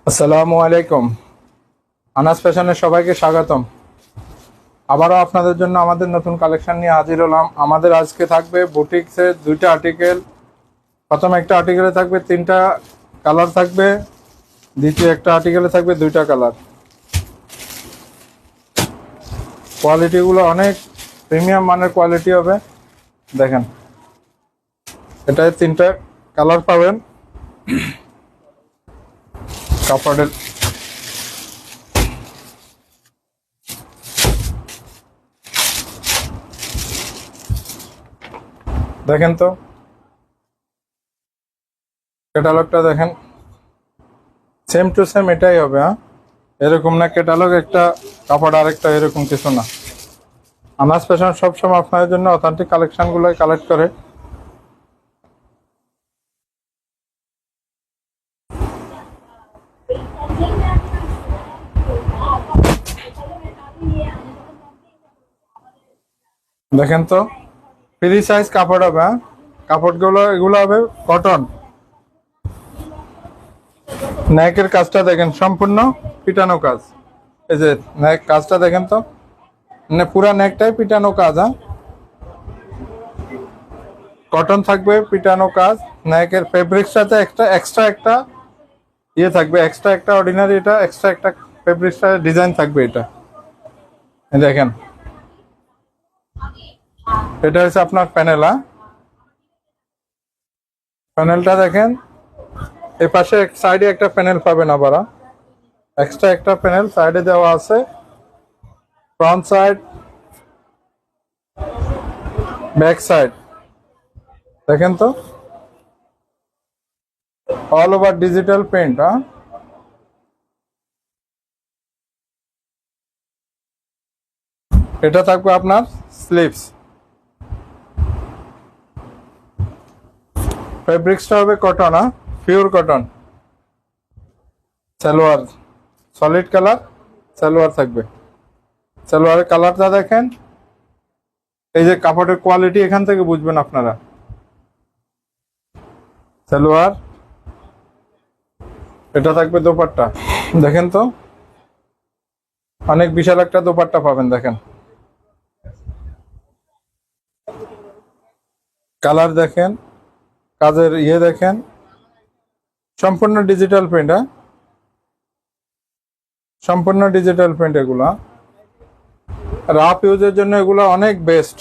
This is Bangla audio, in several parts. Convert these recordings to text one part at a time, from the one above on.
আসসালামু আলাইকুম। আনাস ফ্যাশনে সবাইকে স্বাগতম। আবারও আপনাদের জন্য আমাদের নতুন কালেকশন নিয়ে হাজির হলাম। আমাদের আজকে থাকবে বুটিক্সের দুইটা আর্টিকেল। প্রথম একটা আর্টিকেলে থাকবে তিনটা কালার থাকবে, দ্বিতীয় একটা আর্টিকেলে থাকবে দুইটা কালার। কোয়ালিটিগুলো অনেক প্রিমিয়াম মানের কোয়ালিটি হবে। দেখেন, এটায় তিনটা কালার পাবেন। কাপড়ের দেখেন তো, ক্যাটালগটা দেখেন, সেম টু সেম এটাই হবে। এরকম না ক্যাটালগ একটা কাপড় আরেকটা, এরকম কিছু না। আনাস ফ্যাশন সবসময় আপনাদের জন্য অথেন্টিক কালেকশনগুলো কালেক্ট করে। দেখেন তো, ফ্রি সাইজ কাপড় হবে। কাপড়গুলো এগুলো হবে কটন। নেকের কাজটা দেখেন, সম্পূর্ণ পিটানো কাজ। এই যে নেক কাজটা দেখেন তো, মানে পুরা নেকটাই পিটানো কাজ। কটন থাকবে, পিটানো কাজ। নেকের ফেব্রিক্সটাতে এক্সট্রা একটা ইয়ে থাকবে, এক্সট্রা একটা অর্ডিনারি, এটা এক্সট্রা একটা ফেব্রিক্সটা ডিজাইন থাকবে। এটা দেখেন, এটা হচ্ছে আপনার প্যানেল। প্যানেলটা দেখেন, এই পাশে সাইডে একটা প্যানেল পাবেন, আবার এক্সট্রা একটা প্যানেল সাইডে দেওয়া আছে। ফ্রন্ট সাইড, ব্যাক সাইড দেখেন তো, অল ওভার ডিজিটাল প্রিন্ট। এটা থাকবে আপনার স্লিভস। ফেব্রিক্সটা হবে cotton, pure cotton. Salwar solid colour salwar থাকবে। সালোয়ারের কালারটা দেখেন, এই যে কাপড়ের কোয়ালিটি এখান থেকে বুঝবেন আপনারা। সালোয়ার, এটা থাকবে দোপাট্টা। দেখেন তো, অনেক বিশাল একটা দোপাট্টা পাবেন। দেখেন কালার দেখেন, কাজের ইয়ে দেখেন, সম্পূর্ণ ডিজিটাল প্রিন্ট। সম্পূর্ণ ডিজিটাল প্রিন্ট। এগুলা রাফ ইউজের জন্য এগুলো অনেক বেস্ট।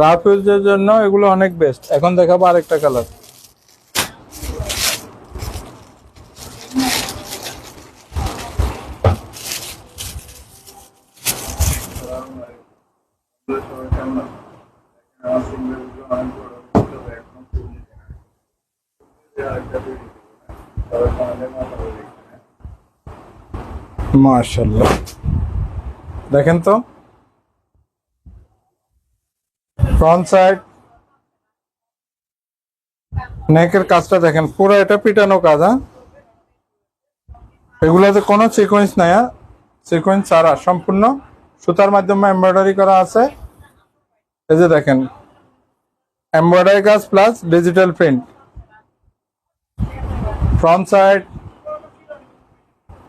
রাফ ইউজের জন্য এগুলো অনেক বেস্ট। এখন দেখাবো আরেকটা কালার। মাশাআল্লাহ, দেখেন তো, ফ্রন্ট সাইড নেকের কাজটা দেখেন, পুরো এটা পিটানো কাজ। এগুলাতে কোনো সিকোয়েন্স নাই। সিকোয়েন্স ছাড়া সম্পূর্ণ সুতার মাধ্যমে এমব্রয়ডারি করা আছে। এই যে দেখেন, এমব্রয়ডারি কাজ plus digital print. Front side,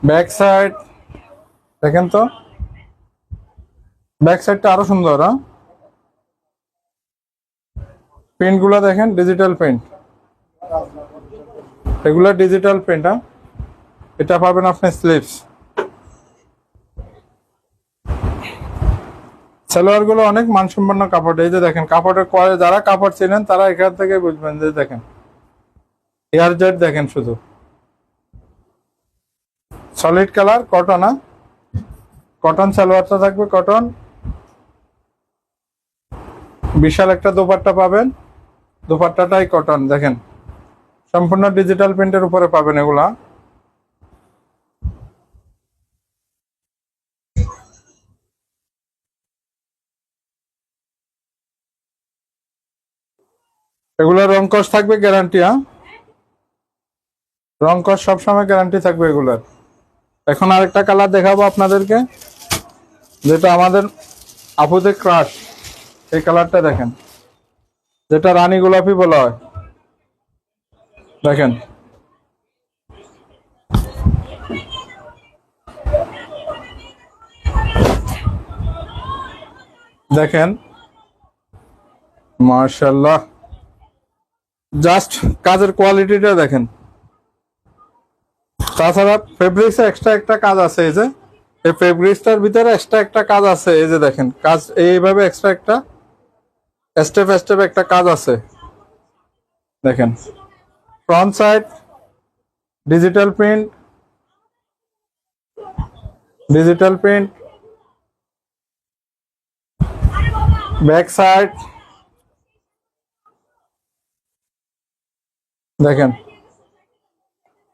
back side দেখেন তো, ব্যাক সাইডটা আরো সুন্দর। প্রিন্ট গুলো দেখেন, ডিজিটাল প্রিন্ট। এগুলো ডিজিটাল প্রিন্ট। এটা পাবেন আপনি স্লিভস। সালোয়ার গুলো অনেক মানসম্পন্ন কাপড়। এই যে দেখেন কাপড়ের কোয়ালিটি, যারা কাপড় চেনেন তারা এখান থেকে বুঝবেন। যে দেখেন এয়ার জেট দেখেন, শুধু সলিড কালার কটন। কটন সালোয়ারটা থাকবে কটন। বিশাল একটা দোপাট্টা পাবেন, দোপাট্টাটাই কটন। দেখেন সম্পূর্ণ ডিজিটাল প্রিন্টের উপরে পাবেন এগুলা। এগুলোর রং কস থাকবে গ্যারান্টি। রং কস সবসময় গ্যারান্টি থাকবে এগুলার। এখন আরেকটা কালার দেখাবো আপনাদেরকে, যেটা আমাদের আপুদের ক্রাশ। এই কালারটা দেখেন, যেটা রানী গোলাপি বলা হয়। দেখেন দেখেন মাশাআল্লাহ, জাস্ট কাজের কোয়ালিটিটা দেখেন। তাছাড়া ফেব্রিক্সে এক্সট্রা একটা কাজ আছে, এই যে এই ফেব্রিক্সটার ভিতরে এক্সট্রা একটা কাজ আছে, এই যে দেখেন কাজ এইভাবে এক্সট্রা একটা স্টেপ স্টেপ একটা কাজ আছে দেখেন। Front side digital print, digital print, back side দেখেন,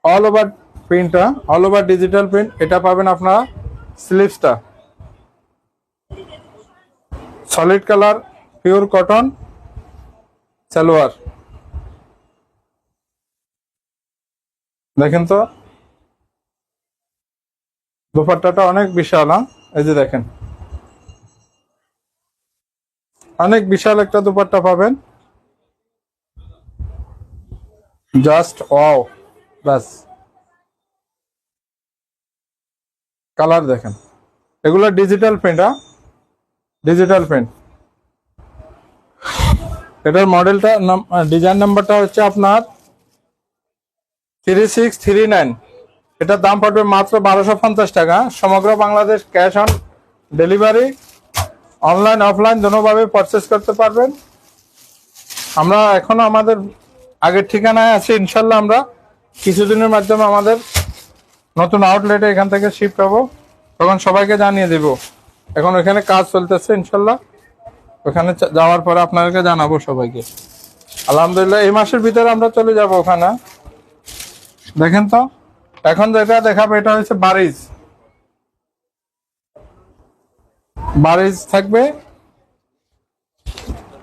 অল ওভার প্রিন্টটা, অল ওভার ডিজিটাল প্রিন্ট। এটা পাবেন আপনারা স্লিভসটা solid colour, pure cotton salwar. দেখেন তো দুপাট্টাটা অনেক বিশাল, হ্যাঁ এই যে দেখেন অনেক বিশাল একটা দুপাট্টা পাবেন। জাস্ট ওয়াও, বাস কালার দেখেন, এগুলো ডিজিটাল প্রিন্ট, ডিজিটাল প্রিন্ট। এটার মডেলটা ডিজাইন নাম্বারটা হচ্ছে আপনার 3639। এটার দাম পড়বে মাত্র 1250 টাকা। সমগ্র Bangladesh cash on delivery, online offline দুটোভাবে পারচেস করতে পারবেন। আমরা এখনো আমাদের আগের ঠিকানায় আছি, ইনশাল্লাহ আমরা কিছুদিনের মাধ্যমে আমাদের নতুন আউটলেটে এখান থেকে শিফট হবো, তখন সবাইকে জানিয়ে দেব। এখন ওখানে কাজ চলতেছে, ইনশাল্লাহ ওখানে যাওয়ার পরে আপনাদেরকে জানাবো সবাইকে। আলহামদুলিল্লাহ এই মাসের ভিতরে আমরা চলে যাব ওখানে। দেখেন তো এখন যেটা দেখাবো এটা হচ্ছে বারিজ, বারিজ থাকবে।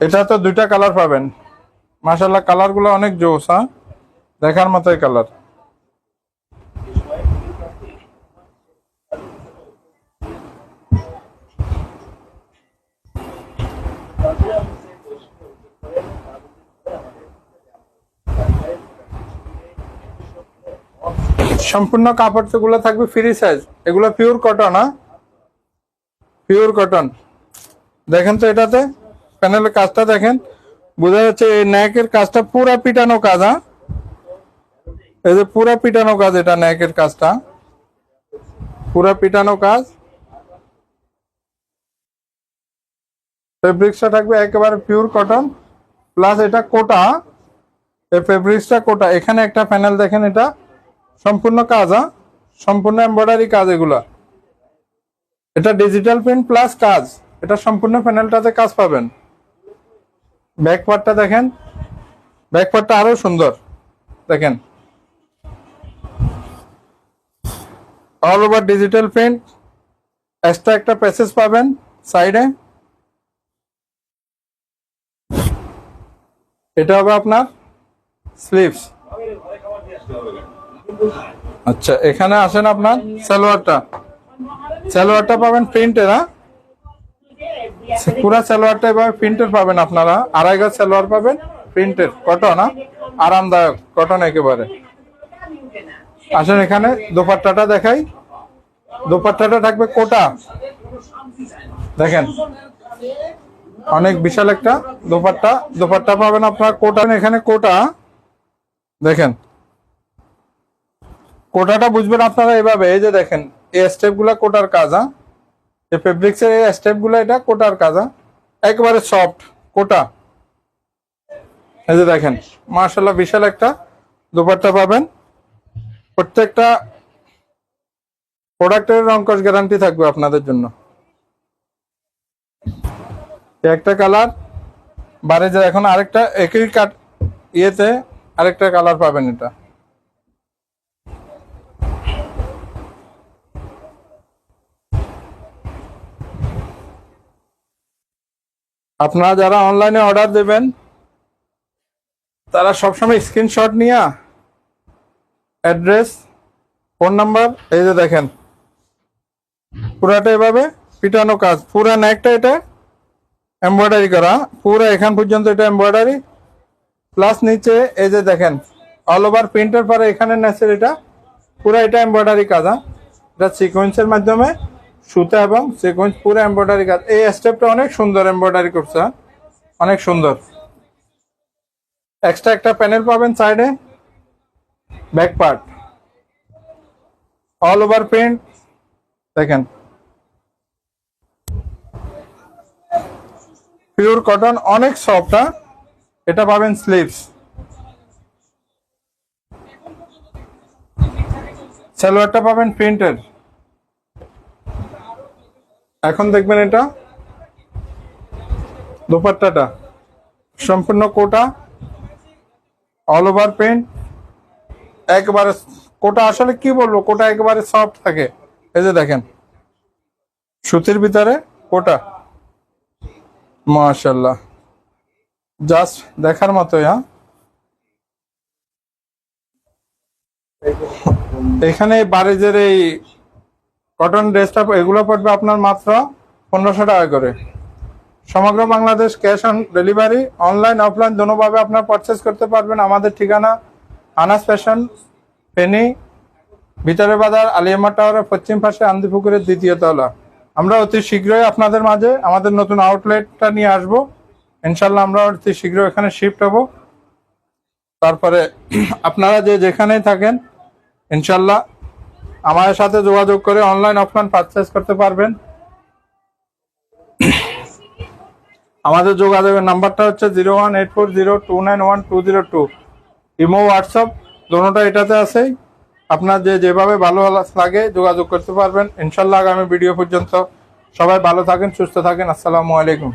এটা তো দুইটা কালার পাবেন, মাশাআল্লাহ কালার গুলো অনেক জোস, হ্যাঁ দেখার মতোই কালার। সম্পূর্ণ কাপড় গুলো থাকবে ফ্রি সাইজ, এগুলো পিওর কটন, হ্যাঁ পিওর কটন। দেখেন তো এটাতে প্যানেলের কাজটা দেখেন, বোঝা যাচ্ছে এই নেকের কাজটা পুরা পিটানো কাজ, হ্যাঁ এই যে পুরা পিটানো কাজ, এটা নেকের কাজটা পুরা পিটানো কাজ। ফেব্রিক্সটা থাকবে একেবারে পিওর কটন, প্লাস এটা কোটা, এই ফেব্রিক্সটা কোটা। এখানে একটা প্যানেল দেখেন, এটা সম্পূর্ণ কাজ, হ্যাঁ সম্পূর্ণ এমব্রয়ডারি কাজ এগুলা। এটা ডিজিটাল প্রিন্ট প্লাস কাজ, এটা সম্পূর্ণ প্যানেলটাতে কাজ পাবেন। ব্যাক পার্টটা দেখেন, ব্যাক পার্টটা আরো সুন্দর দেখেন, all over digital print. Extra একটা প্যাসেজ পাবেন সাইডে, এটা হবে আপনার স্লিভস। আচ্ছা এখানে আসেন আপনার সালোয়ারটা, সালোয়ারটা পাবেন প্রিন্টের, হ্যাঁ পুরা সালোয়ারটা এভাবে প্রিন্টের পাবেন আপনারা। 2.5 গজ সালোয়ার পাবেন প্রিন্টের, কটন, আরামদায়ক কটন একেবারে। আসেন এখানে দোপাট্টাটা দেখাই, দোপাট্টাটা থাকবে কোটা, দেখেন অনেক বিশাল একটা দোপাট্টা। দোপাট্টা পাবেন আপনার কোটা, এখানে কোটা দেখেন, কোটাটা বুঝবেন আপনারা এভাবে, এই যে দেখেন এই স্টেপ গুলা কোটার কাজ, এই ফেব্রিক্সের এই স্টেপ গুলা এটা কোটার কাজ, একেবারে সফট কোটা। এই যে দেখেন মাশাআল্লাহ বিশাল একটা দোপাট্টা পাবেন। প্রত্যেকটা প্রোডাক্টের রংকশ গ্যারান্টি থাকবে আপনাদের জন্য। একটা কালার বারে যায়, এখন আরেকটা একই কাট ইয়েতে আরেকটা কালার পাবেন। এটা আপনারা যারা অনলাইনে অর্ডার দেবেন তারা সবসময় স্ক্রিনশট নিয়ে অ্যাড্রেস, ফোন নাম্বার, এই যে দেখেন পুরাটা এভাবে পিটানো কাজ, পুরা নেকটা এটা এমব্রয়ডারি করা, পুরো এখান পর্যন্ত এটা এমব্রয়ডারি, প্লাস নিচে এই যে দেখেন অল ওভার প্রিন্টের পরে এখানে নেচের এটা পুরো এটা এমব্রয়ডারি কাজ, হ্যাঁ এটা সিকোয়েন্সের মাধ্যমে সুতা এবং সিকোয়েন্স পুরো এমব্রয়ডারি কাজ। এই স্টেপটা অনেক সুন্দর এমব্রয়ডারি করছে, হ্যাঁ অনেক সুন্দর। এক্সট্রা একটা প্যানেল পাবেন সাইডে, back part all over print দেখেন, পিওর কটন, অনেক সফট। এটা পাবেন স্লিভস, সালোয়ারটা পাবেন প্রিন্টের। এখন দেখবেন এটা দোপাট্টাটা সম্পূর্ণ কোটা, অল ওভার প্রিন্ট, একবারে কোটা, আসলে কি বলবো, কোটা একেবারে সফট থাকে। এই যে দেখেন সুতির ভিতরে কোটা, মাশাআল্লাহ জাস্ট দেখার মতোই। হ্যাঁ এখানে বারিজের এই কটন ড্রেসটা এগুলো পড়বে আপনার মাত্র 1500 টাকা করে। সমগ্র Bangladesh cash on delivery, online offline দোনোভাবে আপনার পারচেস করতে পারবেন। আমাদের ঠিকানা আনাস ফ্যাশন, ফেনী, ভিতরে বাজার, আলিয়ামা টাওয়ারের পশ্চিম পাশে, আন্দিপুকুরের 2য় তলা। আমরা অতি শীঘ্রই আপনাদের মাঝে আমাদের নতুন আউটলেটটা নিয়ে আসব ইনশাল্লাহ। আমরা অতি শীঘ্র এখানে শিফট হব। তারপরে আপনারা যে যেখানেই থাকেন ইনশাল্লাহ আমাদের সাথে যোগাযোগ করে অনলাইন অফলাইন পারচেস করতে পারবেন। আমাদের যোগাযোগের নাম্বারটা হচ্ছে 01840291202। ইমো হোয়াটসঅ্যাপ দোনোটা এটাতে আছে। আপনার যেভাবে ভালো লাগে যোগাযোগ করতে পারবেন ইনশাল্লাহ। আগামী ভিডিও পর্যন্ত সবাই ভালো থাকেন, সুস্থ থাকেন। আসসালামু আলাইকুম।